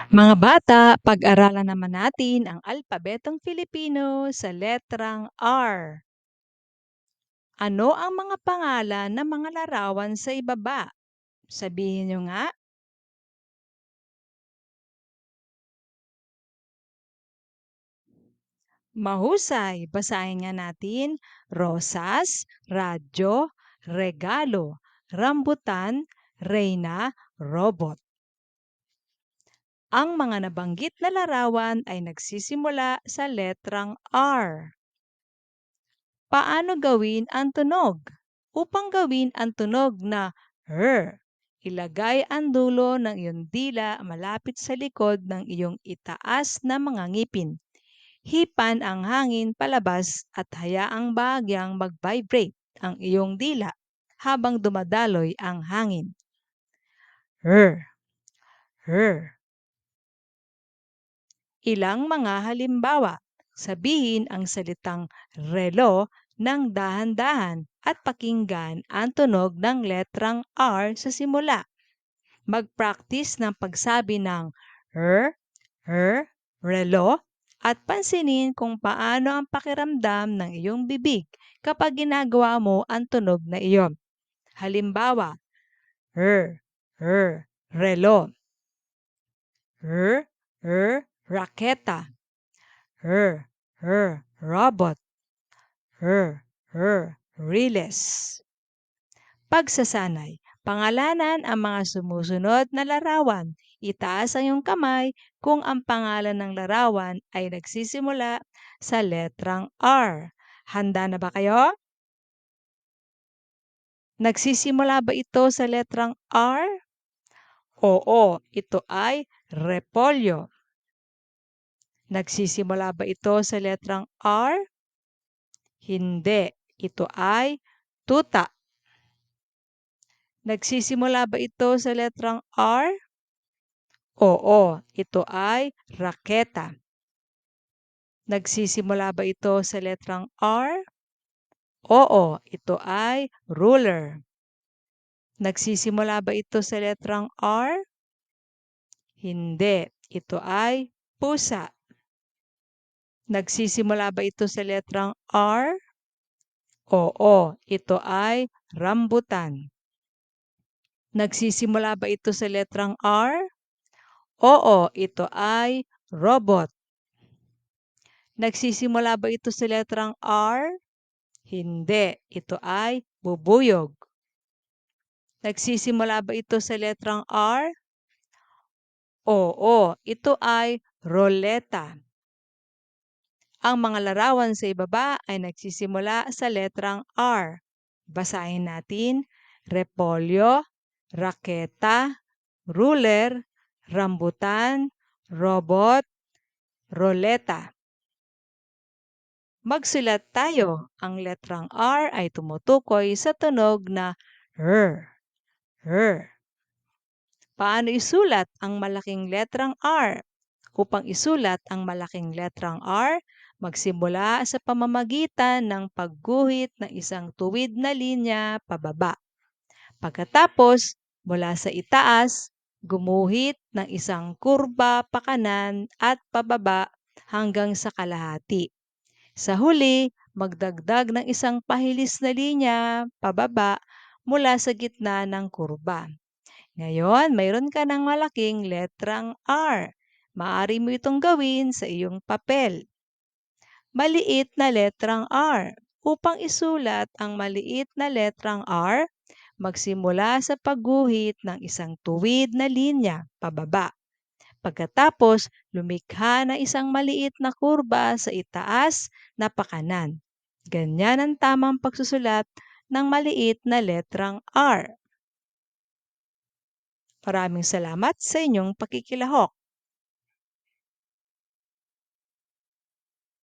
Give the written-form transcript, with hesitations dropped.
Mga bata, pag-aralan naman natin ang alpabetong Filipino sa letrang R. Ano ang mga pangalan ng mga larawan sa ibaba? Sabihin nyo nga. Mahusay. Basahin nga natin. Rosas, radyo, regalo, rambutan, reyna, robot. Ang mga nabanggit na larawan ay nagsisimula sa letrang R. Paano gawin ang tunog? Upang gawin ang tunog na R, ilagay ang dulo ng iyong dila malapit sa likod ng iyong itaas na mga ngipin. Hipan ang hangin palabas at hayaang bahagyang mag-vibrate ang iyong dila habang dumadaloy ang hangin. R, R. Ilang mga halimbawa. Sabihin ang salitang relo ng dahan-dahan at pakinggan ang tunog ng letrang R sa simula. Mag-practice ng pagsabi ng R, relo at pansinin kung paano ang pakiramdam ng iyong bibig kapag ginagawa mo ang tunog na iyon. Halimbawa, relo. Raketa. Robot. Riles. Pagsasanay. Pangalanan ang mga sumusunod na larawan. Itaas ang iyong kamay kung ang pangalan ng larawan ay nagsisimula sa letrang R. Handa na ba kayo? Nagsisimula ba ito sa letrang R? Oo, ito ay repolyo. Nagsisimula ba ito sa letrang R? Hindi, ito ay tuta. Nagsisimula ba ito sa letrang R? Oo, ito ay raketa. Nagsisimula ba ito sa letrang R? Oo, ito ay ruler. Nagsisimula ba ito sa letrang R? Hindi, ito ay pusa. Nagsisimula ba ito sa letrang R? Oo, ito ay rambutan. Nagsisimula ba ito sa letrang R? Oo, ito ay robot. Nagsisimula ba ito sa letrang R? Hindi, ito ay bubuyog. Nagsisimula ba ito sa letrang R? Oo, ito ay roleta. Ang mga larawan sa ibaba ay nagsisimula sa letrang R. Basahin natin, repolyo, raketa, ruler, rambutan, robot, roleta. Magsulat tayo. Ang letrang R ay tumutukoy sa tunog na R. R. Paano isulat ang malaking letrang R? Upang isulat ang malaking letrang R, magsimula sa pamamagitan ng pagguhit ng isang tuwid na linya pababa. Pagkatapos, mula sa itaas, gumuhit ng isang kurba pakanan at pababa hanggang sa kalahati. Sa huli, magdagdag ng isang pahilis na linya pababa mula sa gitna ng kurba. Ngayon, mayroon ka ng malaking letrang R. Maaari mo itong gawin sa iyong papel. Maliit na letrang R. Upang isulat ang maliit na letrang R, magsimula sa pagguhit ng isang tuwid na linya pababa. Pagkatapos, lumikha ng isang maliit na kurba sa itaas na pakanan. Ganyan ang tamang pagsusulat ng maliit na letrang R. Maraming salamat sa inyong pakikilahok.